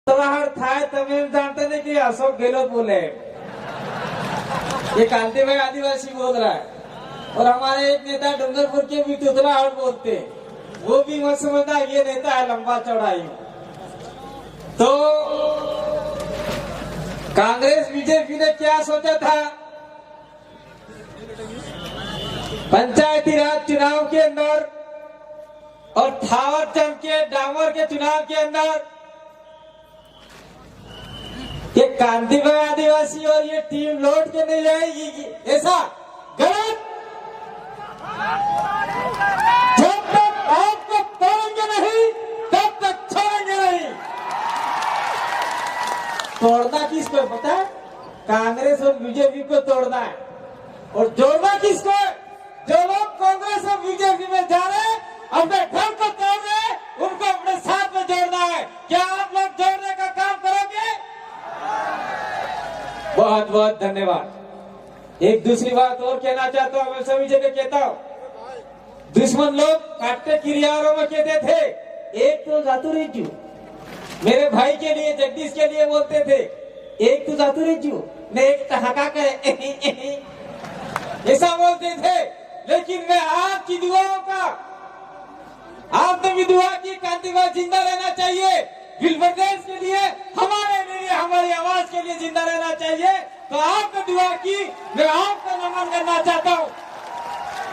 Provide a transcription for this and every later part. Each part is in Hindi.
तलाहड़ था तमिल जानते नहीं कि अशोक गहलोत बोले। ये कांति भाई आदिवासी बोल रहा है और हमारे एक नेता डूंगरपुर के भी तुतलाहड़ बोलते हैं, वो भी मत समझता ये नेता है लंबा चौड़ाई। तो कांग्रेस बीजेपी ने क्या सोचा था, पंचायती राज चुनाव के अंदर और थावर चंद के डामर के चुनाव के अंदर ये कांति भाई आदिवासी और ये टीम लौट के नहीं जाएगी, ऐसा गलत। जब तक आपको तोड़ेंगे नहीं तब तक छोड़ेंगे नहीं। तोड़ना किसको पता है? कांग्रेस और बीजेपी को तोड़ना है और जोड़ना किसको है? जो लोग कांग्रेस और बीजेपी में जा रहे हैं, अपने घर को तोड़ रहे हैं, उनको अपने साथ में जोड़ना है। क्या आप लोग जोड़ने का काम करोगे? बहुत बहुत धन्यवाद। एक दूसरी बात और कहना चाहता हूँ, मैं सभी जगह कहता हूँ, दुश्मन लोग काटते किरियारों में कहते थे एक तो जातू रेजू, मेरे भाई के लिए जगदीश के लिए बोलते थे एक तो जातू रेजू ने एक ठहाका करे ऐसा बोलते थे। लेकिन मैं आपकी दुआओं का, आपने भी दुआ की कांति भाई जिंदा रहना चाहिए, बिल प्रदेश के लिए, हमारे लिए, हमारी आवाज के लिए जिंदा रहना चाहिए। तो आपने दुआ की, मैं आपको नमन करना चाहता हूँ।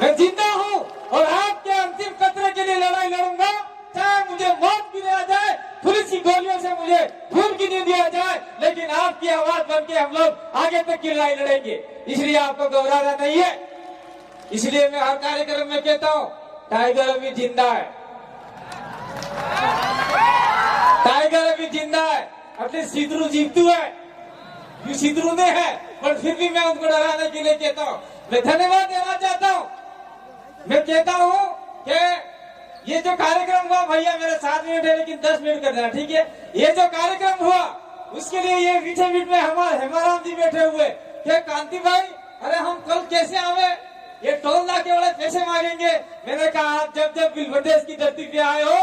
मैं जिंदा हूँ और आपके अंतिम कतरे के लिए लड़ाई लड़ूंगा, चाहे मुझे मौत भी आ जाए, पुलिस की गोलियों से मुझे खून की नींद आ जाए, लेकिन आपकी आवाज बन के हम लोग आगे तक की लड़ाई लड़ेंगे। इसलिए आपको घबराना नहीं है। इसलिए मैं हर कार्यक्रम में कहता हूँ टाइगर अभी जिंदा है, टाइगर अभी जिंदा है। अपने सिद्धरू जीतू है, सिद्धरू ने है, पर फिर भी मैं उनको डराने के लिए कहता हूँ। मैं धन्यवाद देना चाहता हूँ। मैं कहता हूँ कि ये जो कार्यक्रम हुआ, भैया मेरे 7 मिनट है लेकिन 10 मिनट कर देना, ठीक है? ये जो कार्यक्रम हुआ उसके लिए ये बीच बीच में हमारे हेमाराम जी बैठे हुए कि कांति भाई अरे हम कल कैसे आवे, ये टोल नाके वाले पैसे मांगेंगे। मैंने कहा आप जब जब बिल प्रदेश की धरती पे आए हो,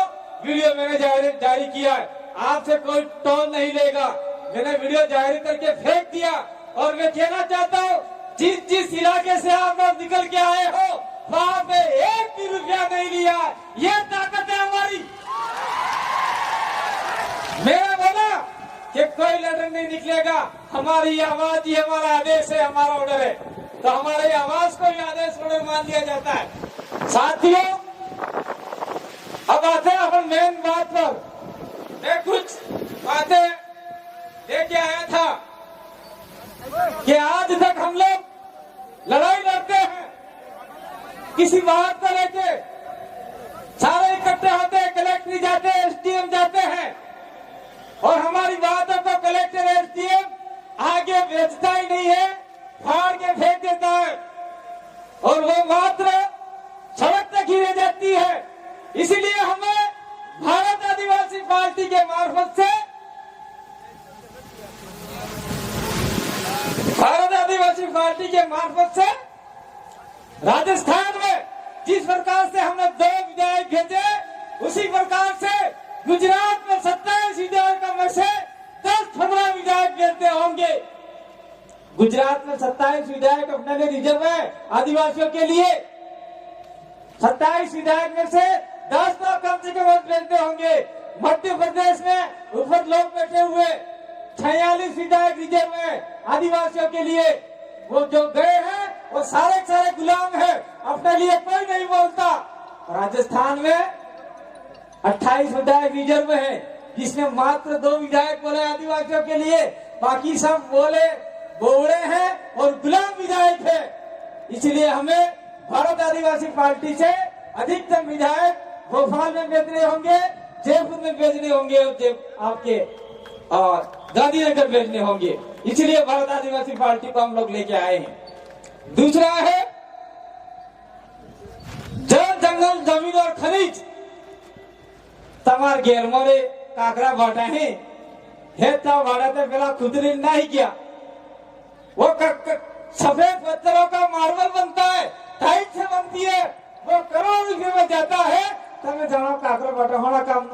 वीडियो मैंने जारी किया है, आपसे कोई टोल नहीं लेगा। मैंने वीडियो जारी करके फेंक दिया और मैं कहना चाहता हूँ जिस जिस इलाके से आप लोग निकल के आए हो वहाँ पे 1 भी रुपया नहीं लिया। ये ताकत है हमारी। मेरा बोला कि कोई लेटर नहीं निकलेगा, हमारी आवाज ही हमारा आदेश है, हमारा ऑर्डर है, तो हमारी आवाज को भी आदेश ऑर्डर मान लिया जाता है। साथियों अब आते हैं अपन मेन बात पर। मैं कुछ बातें लेके आया था कि आज तक हम लोग लड़ाई लड़ते हैं किसी बात को लेके, सारे इकट्ठे होते हैं, कलेक्टर जाते हैं, एसडीएम जाते हैं और हमारी बातों को कलेक्टर एसडीएम आगे बेचता ही नहीं है, फाड़ के फेंक देता है और वो मात्र सड़क तक ही रह जाती है। इसलिए हमें भारत आदिवासी पार्टी के मार्फत से, भारत आदिवासी पार्टी के मार्फत से राजस्थान में जिस प्रकार से हमने 2 विधायक भेजे, उसी प्रकार से गुजरात में 27 विधायकों में से 10-15 विधायक भेजते होंगे। गुजरात में 27 विधायक अपने लिए रिजर्व है आदिवासियों के लिए। 27 विधायक में से 10 तो कम से कम भेजते होंगे। मध्य प्रदेश में ऊपर लोग बैठे हुए 46 विधायक रिजर्व है आदिवासियों के लिए। वो जो गए हैं वो सारे सारे गुलाम है, अपने लिए कोई नहीं बोलता। राजस्थान में 28 विधायक रिजर्व है, जिसमें मात्र 2 विधायक बोले आदिवासियों के लिए, बाकी सब बोले बोले हैं और गुलाम विधायक है। इसलिए हमें भारत आदिवासी पार्टी से अधिकतम विधायक भोपाल में भेजने होंगे, जयपुर में भेजने होंगे आपके और गांधीनगर भेजने होंगे। इसलिए भारत आदिवासी पार्टी को हम लोग लेके आए हैं। दूसरा है जल, जंगल, जमीन और खनिज तमार घेर मोरे काकरा भाटा है भाड़ा तो पहला खुदरी नहीं किया। वो सफेद पत्थरों का मार्बल बनता है, टाइट से बनती है, वो करोड़ रुपए में जाता है। तब मैं जाना काकरा भाटा होना काम,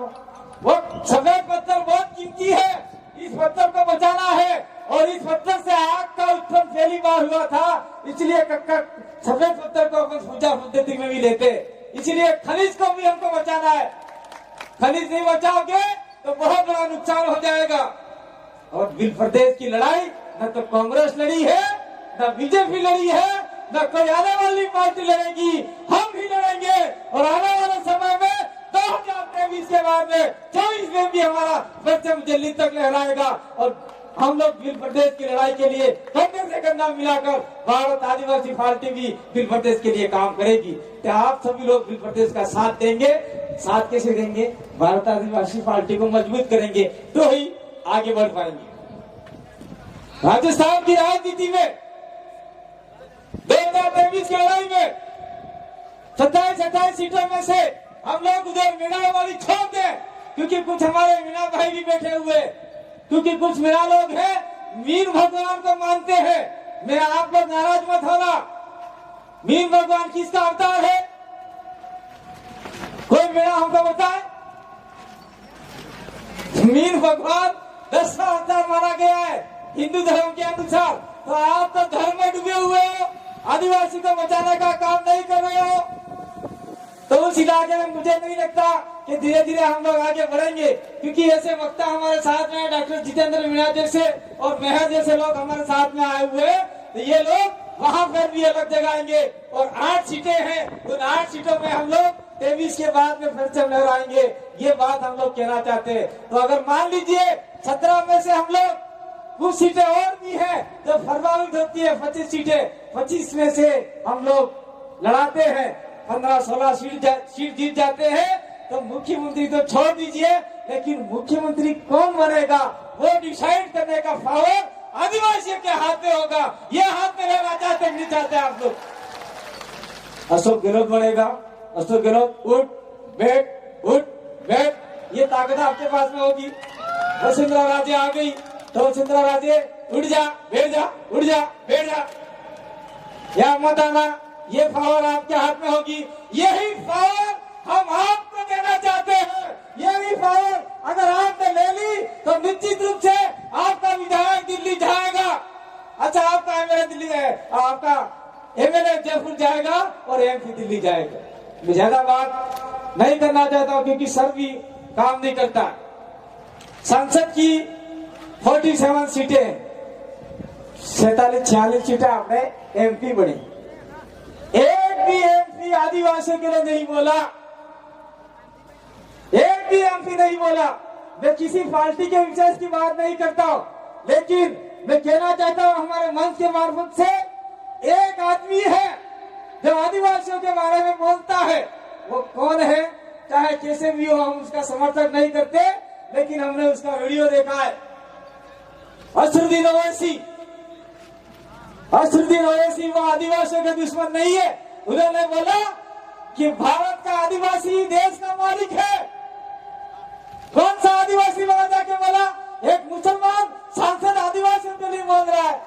वो सफेद पत्थर बहुत कीमती है। हुआ था, इसलिए सफेद पत्थर को अपन पूजा पद्धति में भी लेते। इसलिए खनिज को भी हमको बचाना है। खनिज नहीं बचाओगे तो बहुत बड़ा नुकसान हो जाएगा। और बिल प्रदेश की लड़ाई न तो कांग्रेस लड़ी है, न बीजेपी लड़ी है, न कोई आने वाली पार्टी लड़ेगी, हम ही लड़ेंगे। और आने वाले समय में 2023 के बाद में 24 में भी हमारा परचम दिल्ली तक लहराएगा। और हम लोग बिल प्रदेश की लड़ाई के लिए कंधे से कंधा मिलाकर भारत आदिवासी पार्टी भी बिल प्रदेश के लिए काम करेगी। तो आप सभी लोग बिल प्रदेश का साथ देंगे। साथ कैसे देंगे? भारत आदिवासी पार्टी को मजबूत करेंगे तो ही आगे बढ़ पाएंगे। राजस्थान की राजनीति में 2023 की लड़ाई में 27 सीटों में से हम लोग उधर मीणा वाली छोड़ दें, क्योंकि कुछ हमारे मीणा भाई भी बैठे हुए, क्योंकि कुछ मीणा लोग हैं मीन भगवान को मानते हैं। मेरा आप लोग नाराज मत होना। मीन भगवान किसका अवतार है? कोई मीणा हमको बताए। मीन भगवान 10वां अवतार माना गया है हिंदू धर्म के अनुसार। तो आप तो धर्म में डूबे हुए हो, आदिवासी को बचाने का काम नहीं कर रहे हो। तो उस इलाके में मुझे नहीं लगता कि धीरे धीरे हम लोग आगे बढ़ेंगे, क्योंकि ऐसे वक्ता हमारे साथ में डॉक्टर जितेंद्र मीणा जैसे और मेहर जैसे लोग हमारे साथ में आए हुए। तो ये लोग वहां पर भी अलग जगाएंगे। और 8 सीटें हैं, उन 8 सीटों में हम लोग 23 के बाद में फिर से लहराएंगे। ये बात हम लोग कहना चाहते हैं। तो अगर मान लीजिए 17 में से हम लोग कुछ सीटें और भी हैं जो प्रभावित होती है, 25 सीटें, 25 में से हम लोग लड़ाते हैं, 15-16 सीट जीत जाते हैं, तो मुख्यमंत्री तो छोड़ दीजिए, लेकिन मुख्यमंत्री कौन बनेगा वो डिसाइड करने का पावर आदिवासियों के हाथ में होगा। ये हाथ में लेना चाहते नहीं चाहते आप लोग? अशोक गहलोत बनेगा। अशोक गहलोत उठ बैठ, ये ताकत आपके पास में होगी। वसुंधरा राजे आ गई तो वसुंधरा राजे उठ जा बैठ जा, उठ जा बैठ जा, या मत आना, ये पावर आपके हाथ में होगी। यही पावर हम आपको देना चाहते हैं। यही पावर अगर आपने ले ली तो निश्चित रूप से आपका विधायक दिल्ली जाएगा। अच्छा, आपका एमएलए दिल्ली है, आपका एमएलए जयपुर जाएगा और एमपी दिल्ली जाएगा। मैं ज्यादा बात नहीं करना चाहता हूँ, क्योंकि सर भी काम नहीं करता। संसद की 47 सीटें, 47-46 सीटें आपने एमपी बनी। एक भी एमपी आदिवासियों के लिए नहीं बोला, एक भी एमपी नहीं बोला। मैं किसी पार्टी के विशेष की बात नहीं करता हूं, लेकिन मैं कहना चाहता हूं हमारे मंच के मार्फत से, एक आदमी है जो आदिवासियों के बारे में बोलता है। वो कौन है? चाहे कैसे भी हो, हम उसका समर्थन नहीं करते, लेकिन हमने उसका वीडियो देखा है। असरुद्दीन ओवैसी वो आदिवासियों के दुश्मन नहीं है। उन्होंने बोला कि भारत का आदिवासी देश का मालिक है। कौन सा आदिवासी वहां जाके बोला? एक मुसलमान सांसद आदिवासियों के लिए बोल रहा है।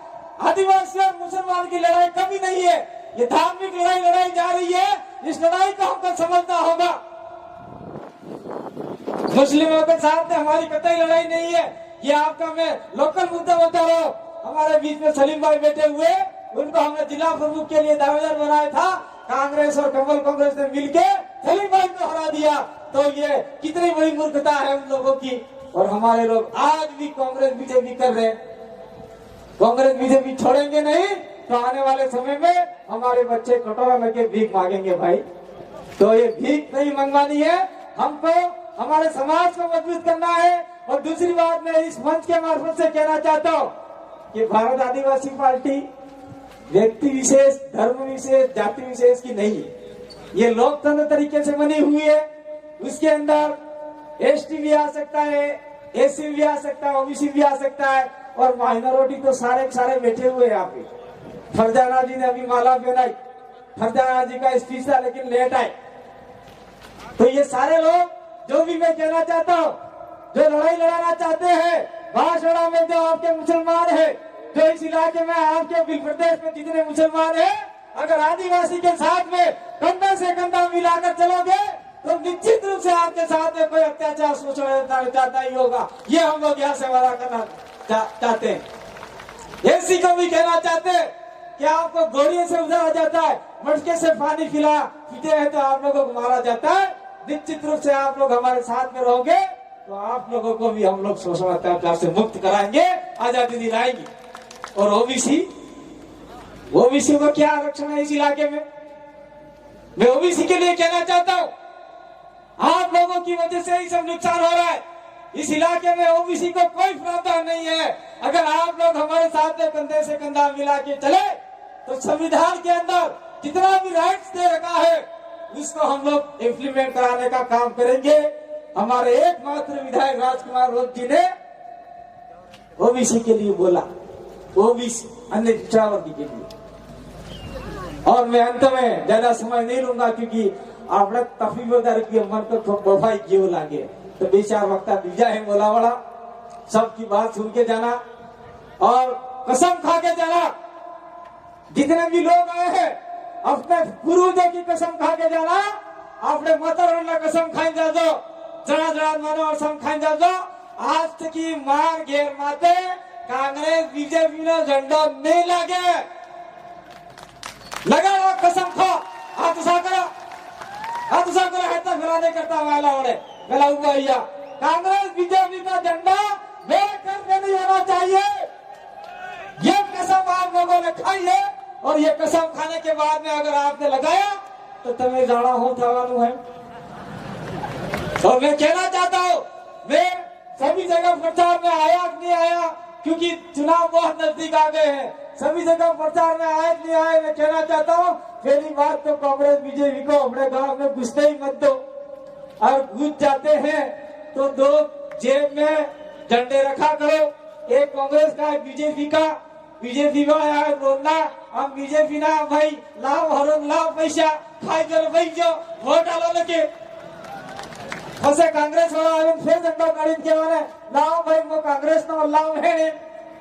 आदिवासी और मुसलमान की लड़ाई कभी नहीं है, ये धार्मिक लड़ाई जा रही है। इस लड़ाई को हमको समझना होगा। मुस्लिमों के साथ हमारी कतई लड़ाई नहीं है। ये आपका मैं लोकल मुद्दा बता रहा हूँ। हमारे बीच में सलीम भाई बैठे हुए, उनको हमने जिला प्रमुख के लिए दावेदार बनाया था। कांग्रेस और कमल कांग्रेस ने मिलके सलीम भाई को हरा दिया। तो ये कितनी बड़ी मूर्खता है उन लोगों की। और हमारे लोग आज भी कांग्रेस बीजेपी कर रहे हैं। कांग्रेस बीजेपी छोड़ेंगे नहीं तो आने वाले समय में हमारे बच्चे कटोरा लेके भीख मांगेंगे भाई। तो ये भीख नहीं मंगवानी है, हमको हमारे समाज को मजबूत करना है। और दूसरी बात मैं इस मंच के मार्फत से कहना चाहता हूँ कि भारत आदिवासी पार्टी व्यक्ति विशेष, धर्म विशेष, जाति विशेष की नहीं है। ये लोकतंत्र तरीके से बनी हुई है। उसके अंदर एसटी भी आ सकता है, एससी भी आ सकता है, ओबीसी भी आ सकता है, और माइनॉरिटी तो सारे सारे बैठे हुए हैं यहाँ पे। फरजाना जी ने अभी माला पहनाई, फरजाना जी का स्पीच था लेकिन लेट आए। तो ये सारे लोग, जो भी मैं कहना चाहता हूँ, जो लड़ाई लड़ाना चाहते हैं, बांसवाड़ा में जो आपके मुसलमान है, जो इस इलाके में आपके बिल प्रदेश में जितने मुसलमान है, अगर आदिवासी के साथ में कंधा से कंधा मिलाकर चलोगे तो निश्चित रूप से आपके साथ में कोई अत्याचार शोषण चाहता ही होगा। ये हम लोग यहाँ से वादा करना चाहते हैं। एससी को भी कहना चाहते हैं कि आपको गोलियों से उजाड़ा जाता है, मटके से पानी पीते हैं तो आप लोगों को मारा जाता है। निश्चित रूप से आप लोग हमारे साथ में रहोगे तो आप लोगों को भी हम लोग शोषण अत्याचार से मुक्त कराएंगे, आजादी दिलाएंगे। और ओबीसी को क्या आरक्षण है इस इलाके में? मैं ओबीसी के लिए कहना चाहता हूँ, आप लोगों की वजह से ही सब नुकसान हो रहा है। इस इलाके में ओबीसी को कोई प्रावधान नहीं है। अगर आप लोग हमारे साथ में कंधे से कंधा मिला के चले तो संविधान के अंदर जितना भी राइट्स दे रखा है उसको हम लोग इम्प्लीमेंट कराने का काम करेंगे। हमारे एकमात्र विधायक राजकुमार रोज जी ने ओबीसी के लिए बोला, ओबीसी अन्य पिछड़ा वर्ग के लिए। और मैं अंत में ज्यादा समय नहीं लूंगा क्योंकि आपने तफीबदार की मन को बफाई क्यों लागे तो 2-4 वक्ता बीजा है बोला वाला, सबकी बात सुन के जाना और कसम खा के जाना। जितने भी लोग आए हैं अपने गुरुजों की कसम खा के जाना, अपने मतदान कसम खाई जा दो, जरा मानो कसम खाई जा दो। आज तक की मार घेर माते कांग्रेस बीजेपी ने झंडो नहीं लगे लगा कसम खा हाथ उसा करो हेता फैलाने करता वाला होने फैला हुआ भैया। कांग्रेस बीजेपी का झंडा मेरे करके नहीं होना चाहिए। ये कसम आप लोगों ने खाई है और ये कसम खाने के बाद में अगर आपने लगाया तो तुम्हें जाना हो थवानु है। और मैं कहना चाहता हूँ, मैं सभी जगह प्रचार में आया नहीं आया क्योंकि चुनाव बहुत नजदीक आ गए हैं। सभी जगह प्रचार में आए नहीं आए, मैं कहना चाहता हूँ पहली बात तो कांग्रेस बीजेपी को हमारे गांव में घुसते ही मत दो। और घुस जाते हैं तो 2 जेब में झंडे रखा करो, एक कांग्रेस का एक बीजेपी का। बीजेपी में आया बोलना हम बीजेपी ना भाई लाभ हरों लाभ पैसा खाई कर भाई जो वोट डालो लेके फंसे कांग्रेस वाला फिर झंडा गाड़ी के वाले लाओ भाई वो कांग्रेस ना लाभ है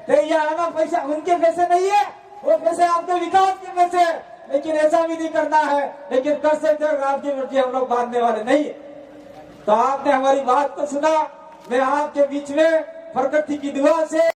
तो ये आना पैसा उनके पैसे नहीं है, वो पैसे आपके विकास के पैसे। लेकिन ऐसा भी नहीं करना है, लेकिन कर सकते हो आपकी रोटी हम लोग बांधने वाले नहीं है। तो आपने हमारी बात को सुना, मैं आपके बीच में प्रकृति की दुआ से